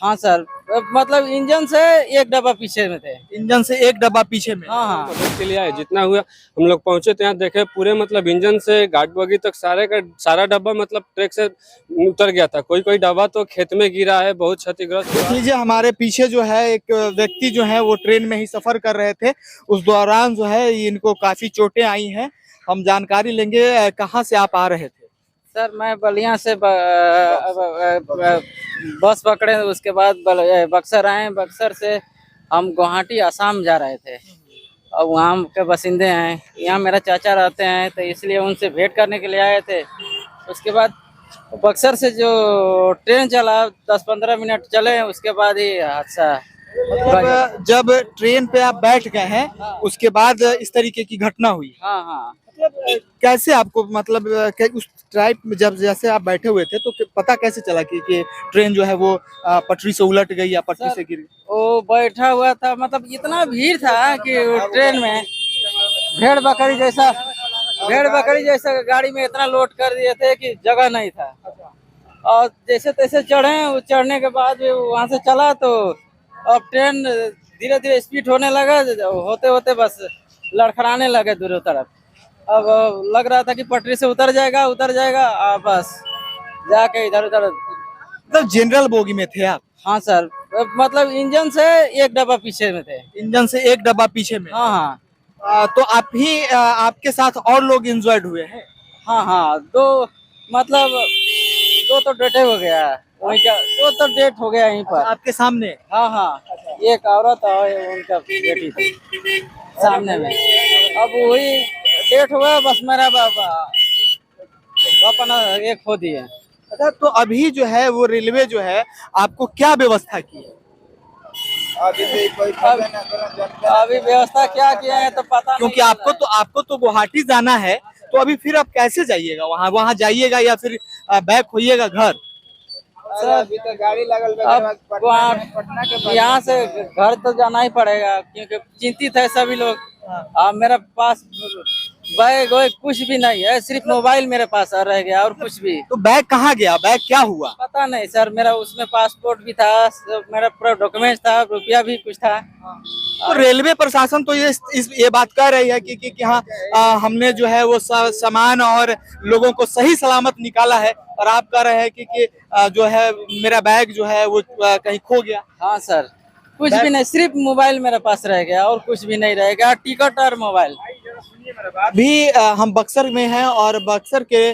हाँ सर, मतलब इंजन से एक डब्बा पीछे में थे। इंजन से एक डब्बा पीछे में। हाँ हाँ मदद के लिए आए जितना हुआ। हम लोग पहुंचे तो यहाँ देखे पूरे मतलब इंजन से गार्ड बगी तक सारे का सारा डब्बा मतलब ट्रक से उतर गया था। कोई कोई डब्बा तो खेत में गिरा है, बहुत क्षतिग्रस्त हुआ। लीजिए हमारे पीछे जो है एक व्यक्ति जो है वो ट्रेन में ही सफर कर रहे थे, उस दौरान जो है इनको काफी चोटें आई हैं। हम जानकारी लेंगे, कहाँ से आप आ रहे थे? सर, मैं बलिया से बस पकड़े, उसके बाद बक्सर आए। बक्सर से हम गुवाहाटी असम जा रहे थे और वहाँ के बासिंदे हैं। यहाँ मेरा चाचा रहते हैं तो इसलिए उनसे भेंट करने के लिए आए थे। उसके बाद बक्सर से जो ट्रेन चला 10-15 मिनट चले, उसके बाद ही हादसा। मतलब जब ट्रेन पे आप बैठ गए हैं उसके बाद इस तरीके की घटना हुई। हाँ हाँ मतलब कैसे आपको मतलब उस टाइप में जब जैसे आप बैठे हुए थे तो पता कैसे चला कि ट्रेन जो है वो पटरी से उलट गई या पटरी से गिर गई? वो बैठा हुआ था, मतलब इतना भीड़ था कि वो ट्रेन में भेड़ बकरी जैसा गाड़ी में इतना लोड कर दिए थे कि जगह नहीं था। और जैसे तैसे चढ़े, वो चढ़ने के बाद वहाँ से चला तो अब ट्रेन धीरे धीरे स्पीड होने लगा। होते होते बस लड़खड़ाने लगे दोनों तरफ। अब लग रहा था कि पटरी से उतर जाएगा बस जाके इधर उधर। मतलब जनरल बोगी में थे आप? हाँ सर, मतलब इंजन से एक डब्बा पीछे में थे। इंजन से एक डब्बा पीछे में। हाँ हाँ तो आप ही आपके साथ और लोग इंजर्ड हुए हैं? हाँ हाँ, मतलब दो तो डेथ हो गया है वहीं का, दो तो डेथ हो गया यहीं पर। आपके सामने? हाँ हाँ, एक औरत और उनका बेटी थी सामने में। अब वही डेथ हुआ, बस मेरा अपना एक खो दिए। अच्छा, तो अभी जो है वो रेलवे जो है आपको क्या व्यवस्था की है? अभी व्यवस्था क्या किया है तो पता क्योंकि नहीं आपको तो गुवाहाटी जाना है, तो अभी फिर आप कैसे जाइएगा वहाँ जाइएगा या फिर बैक होइएगा घर? सर, अभी तो गाड़ी लगल अब यहाँ से घर तो जाना ही पड़ेगा क्योंकि चिंतित है सभी लोग। अब मेरे पास बैग वैग कुछ भी नहीं है, सिर्फ मोबाइल मेरे पास रह गया और कुछ भी। तो बैग कहाँ गया? बैग क्या हुआ? पता नहीं सर, मेरा उसमें पासपोर्ट भी था, मेरा पूरा डॉक्यूमेंट था, रुपया भी कुछ था। तो रेलवे प्रशासन तो ये बात कह रही है कि हाँ, हमने जो है वो सामान और लोगों को सही सलामत निकाला है, और आप कह रहे हैं कि जो है मेरा बैग जो है वो कहीं खो गया। हाँ सर, कुछ भी नहीं, सिर्फ मोबाइल मेरे पास रह गया और कुछ भी नहीं रहेगा, टिकट और मोबाइल। भी हम बक्सर में हैं और बक्सर के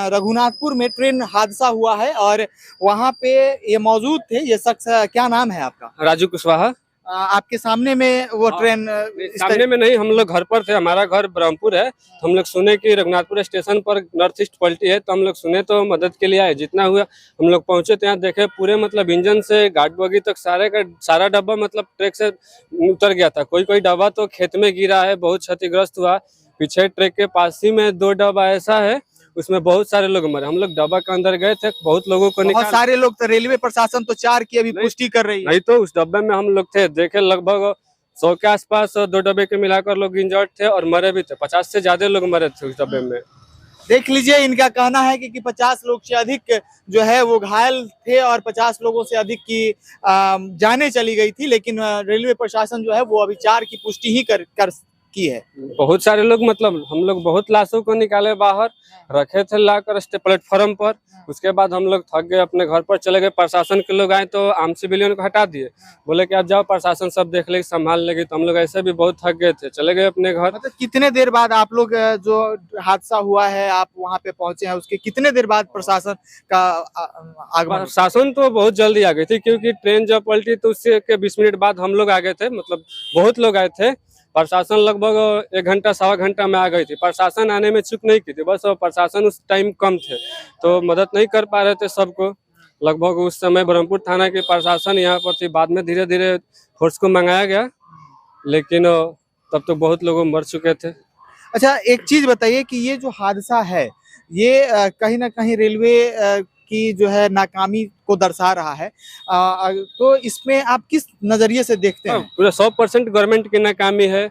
रघुनाथपुर में ट्रेन हादसा हुआ है और वहाँ पे ये मौजूद थे। ये शख्स, क्या नाम है आपका? राजू कुशवाहा। आपके सामने में वो ट्रेन सामने में नहीं, हम लोग घर पर थे। हमारा घर ब्रह्मपुर है। हम लोग सुने कि रघुनाथपुर स्टेशन पर नॉर्थ ईस्ट पलटी है, तो हम लोग सुने तो मदद के लिए आए। जितना हुआ हम लोग पहुंचे तो यहाँ देखे पूरे मतलब इंजन से गार्ड बगी तक सारे का सारा डब्बा मतलब ट्रक से उतर गया था। कोई कोई डब्बा तो खेत में गिरा है, बहुत क्षतिग्रस्त हुआ। पीछे ट्रक के पास ही में 2 डब्बा ऐसा है, उसमें बहुत सारे लोग मरे। हम लोग डब्बा के अंदर गए थे, बहुत लोगों को बहुत सारे लोग। तो रेलवे प्रशासन तो 4 की अभी पुष्टि कर रही है। नहीं, तो उस डब्बे में हम लोग थे, देखे लगभग 100 के आसपास 2 डब्बे के मिलाकर लोग इंजर्ड थे और मरे भी थे। 50 से ज्यादा लोग मरे थे उस डब्बे में। देख लीजिए, इनका कहना है कि 50 लोग से अधिक जो है वो घायल थे और 50 लोगों से अधिक की जानें चली गई थी, लेकिन रेलवे प्रशासन जो है वो अभी 4 की पुष्टि ही कर की है। बहुत सारे लोग मतलब हम लोग बहुत लाशों को निकाले बाहर, रखे थे लाकर प्लेटफॉर्म पर। उसके बाद हम लोग थक गए, अपने घर पर चले गए। प्रशासन के लोग आए तो आम सिविलियन को हटा दिए, बोले कि आप जाओ, प्रशासन सब देख लेगी, संभाल लेगी। तो हम लोग ऐसे भी बहुत थक गए थे, चले गए अपने घर। मतलब कितने देर बाद आप लोग जो हादसा हुआ है आप वहाँ पे पहुंचे हैं, उसके कितने देर बाद प्रशासन का आगमन? प्रशासन तो बहुत जल्दी आ गई थी, क्योंकि ट्रेन जब पलटी तो उससे के 20 मिनट बाद हम लोग आ गए थे। मतलब बहुत लोग आए थे। प्रशासन लगभग 1 घंटा 1.25 घंटा में आ गई थी। प्रशासन आने में चूक नहीं की थी, बस प्रशासन उस टाइम कम थे तो मदद नहीं कर पा रहे थे सबको। लगभग उस समय ब्रह्मपुर थाना के प्रशासन यहाँ पर थी। बाद में धीरे धीरे फोर्स को मंगाया गया, लेकिन तब तो बहुत लोग मर चुके थे। अच्छा, एक चीज बताइए कि ये जो हादसा है ये कहीं ना कहीं रेलवे की जो है नाकामी को दर्शा रहा है, तो इसमें आप किस नजरिए से देखते हैं? पूरा 100% गवर्नमेंट की नाकामी है।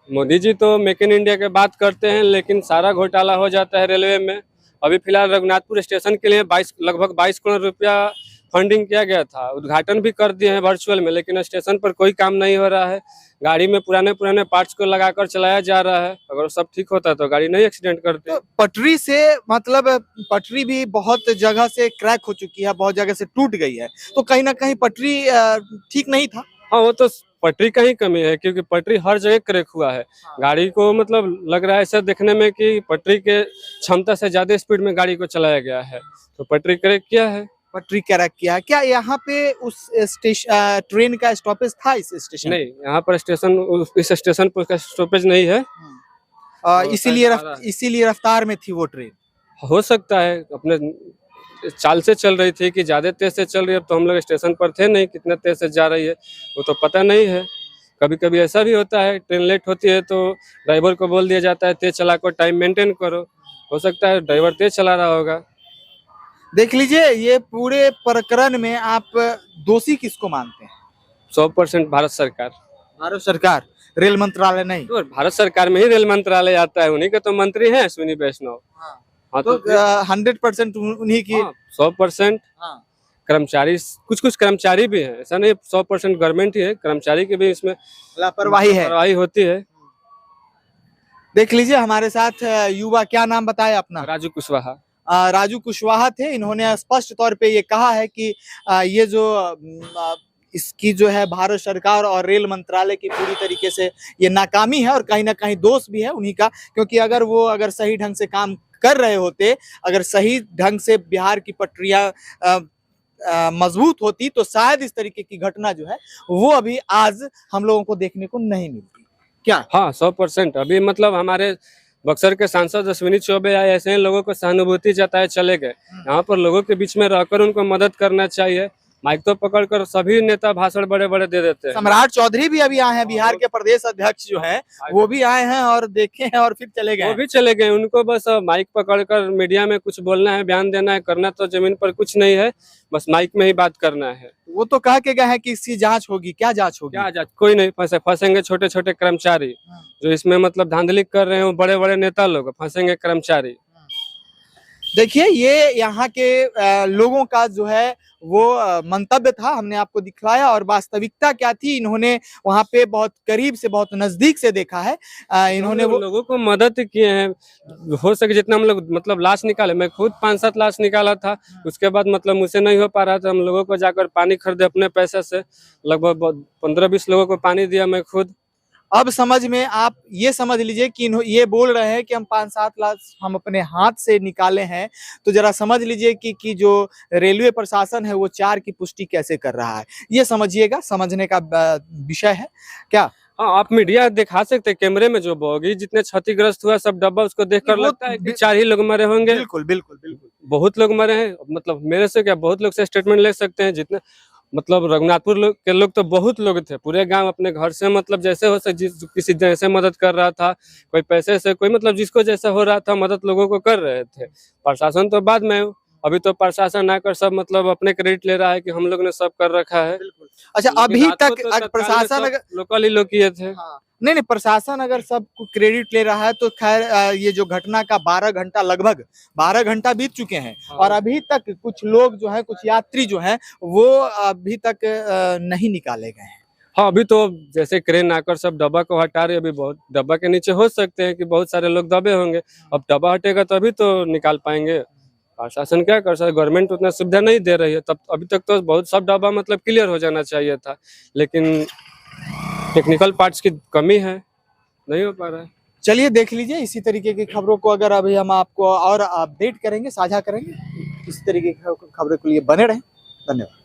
मोदी जी तो मेक इन इंडिया के बात करते हैं, लेकिन सारा घोटाला हो जाता है रेलवे में। अभी फिलहाल रघुनाथपुर स्टेशन के लिए लगभग 22 करोड़ रुपया फंडिंग किया गया था, उद्घाटन भी कर दिए हैं वर्चुअल में, लेकिन स्टेशन पर कोई काम नहीं हो रहा है। गाड़ी में पुराने पुराने पार्ट्स को लगाकर चलाया जा रहा है। अगर सब ठीक होता तो गाड़ी नहीं एक्सीडेंट करती। तो पटरी से मतलब पटरी भी बहुत जगह से क्रैक हो चुकी है, बहुत जगह से टूट गई है, तो कहीं ना कहीं पटरी ठीक नहीं था। हाँ, वो तो पटरी का ही कमी है, क्योंकि पटरी हर जगह क्रैक हुआ है। गाड़ी को मतलब लग रहा है ऐसा देखने में कि पटरी के क्षमता से ज्यादा स्पीड में गाड़ी को चलाया गया है, तो पटरी क्रैक किया है। पटरी क्रैक किया है। क्या यहाँ पे उस स्टेशन ट्रेन का स्टॉपेज था इस स्टेशन? नहीं, यहाँ पर स्टेशन, इस स्टेशन पर का स्टॉपेज नहीं है। इसीलिए रफ्तार में थी वो ट्रेन। हो सकता है अपने चाल से चल रही थी कि ज्यादा तेज से चल रही है, तो हम लोग स्टेशन पर थे नहीं, कितना तेज से जा रही है वो तो पता नहीं है। कभी कभी ऐसा भी होता है, ट्रेन लेट होती है तो ड्राइवर को बोल दिया जाता है तेज चला कर टाइम मेंटेन करो। हो सकता है ड्राइवर तेज चला रहा होगा। देख लीजिए, ये पूरे प्रकरण में आप दोषी किसको मानते हैं? 100% भारत सरकार। भारत सरकार, रेल मंत्रालय नहीं? तो भारत सरकार में ही रेल मंत्रालय आता है, उन्हीं के तो मंत्री हैं अश्विनी वैष्णव। हाँ, तो 100% उन्हीं की। 100% कर्मचारी, कुछ कुछ कर्मचारी भी हैं, ऐसा नहीं 100% गवर्नमेंट ही है, कर्मचारी की भी इसमें लापरवाही होती है। देख लीजिए, हमारे साथ युवा, क्या नाम बताया अपना? राजू कुशवाहा। राजू कुशवाहा थे। इन्होंने स्पष्ट तौर पे ये कहा है कि ये जो इसकी जो है भारत सरकार और रेल मंत्रालय की पूरी तरीके से ये नाकामी है, और कहीं ना कहीं दोष भी है उन्हीं का, क्योंकि अगर सही ढंग से काम कर रहे होते, अगर सही ढंग से बिहार की पटरियां मजबूत होती, तो शायद इस तरीके की घटना जो है वो अभी आज हम लोगों को देखने को नहीं मिलती। क्या? हाँ, 100%। अभी मतलब हमारे बक्सर के सांसद अश्विनी चौबे आए, ऐसे लोगों को सहानुभूति जताए चले गए। यहाँ पर लोगों के बीच में रहकर उनको मदद करना चाहिए। माइक तो पकड़कर सभी नेता भाषण बड़े बड़े दे देते हैं। सम्राट चौधरी भी अभी आए हैं, बिहार के प्रदेश अध्यक्ष जो हैं, वो भी आए हैं और देखे हैं और फिर चले गए। वो भी चले गए। उनको बस माइक पकड़कर मीडिया में कुछ बोलना है, बयान देना है, करना तो जमीन पर कुछ नहीं है, बस माइक में ही बात करना है। वो तो कह के गए हैं कि इसकी जांच होगी। क्या जांच होगी? क्या जांच? कोई नहीं फंसेंगे छोटे छोटे कर्मचारी जो इसमें मतलब धांधली कर रहे हैं, वो बड़े बड़े नेता लोग फंसेंगे कर्मचारी। देखिए, ये यहाँ के लोगों का जो है वो मंतव्य था, हमने आपको दिखलाया, और वास्तविकता क्या थी इन्होंने वहाँ पे बहुत करीब से, बहुत नजदीक से देखा है। इन्होंने वो लोगों को मदद किए हैं, हो सके जितना हम लोग मतलब लाश निकाले। मैं खुद 5-7 लाश निकाला था, उसके बाद मतलब मुझसे नहीं हो पा रहा था, हम लोगों को जाकर पानी खरीदे अपने पैसे से, लगभग 15-20 लोगों को पानी दिया मैं खुद। अब समझ में आप ये समझ लीजिए कि ये बोल रहे हैं कि हम 5-7 लाख हम अपने हाथ से निकाले हैं, तो जरा समझ लीजिए कि जो रेलवे प्रशासन है वो 4 की पुष्टि कैसे कर रहा है। ये समझिएगा, समझने का विषय है। क्या? हाँ, आप मीडिया दिखा सकते हैं, कैमरे में जो बोगी जितने क्षतिग्रस्त हुआ सब डब्बा, उसको देखकर लगता है कि 4 ही लोग मरे होंगे। बिल्कुल बिल्कुल बिल्कुल, बहुत लोग मरे हैं। मतलब मेरे से क्या, बहुत लोग से स्टेटमेंट ले सकते हैं। जितने मतलब रघुनाथपुर के लोग तो बहुत लोग थे, पूरे गांव अपने घर से मतलब जैसे हो सके किसी जैसे मदद कर रहा था, कोई पैसे से, कोई मतलब जिसको जैसा हो रहा था मदद लोगों को कर रहे थे। प्रशासन तो बाद में, अभी तो प्रशासन आकर सब मतलब अपने क्रेडिट ले रहा है कि हम लोग ने सब कर रखा है। अच्छा, अभी तक प्रशासन लोकल ही लोग किए थे। नहीं, प्रशासन अगर सब क्रेडिट ले रहा है तो खैर, ये जो घटना का 12 घंटा, लगभग 12 घंटा बीत चुके हैं, और अभी तक कुछ लोग जो है, कुछ यात्री जो हैं, वो अभी तक नहीं निकाले गए हैं। हाँ, अभी तो जैसे क्रेन आकर सब डब्बा को हटा रही है, अभी बहुत डब्बा के नीचे हो सकते हैं कि बहुत सारे लोग दबे होंगे। अब डब्बा हटेगा तो अभी तो निकाल पाएंगे। प्रशासन क्या कर सकता है, गवर्नमेंट उतना सुविधा नहीं दे रही है। तब अभी तक तो बहुत सब डब्बा मतलब क्लियर हो जाना चाहिए था, लेकिन टेक्निकल पार्ट्स की कमी है, नहीं हो पा रहा है। चलिए, देख लीजिए, इसी तरीके की खबरों को अगर अभी हम आपको और अपडेट करेंगे, साझा करेंगे, इसी तरीके की खबरों के लिए बने रहें। धन्यवाद।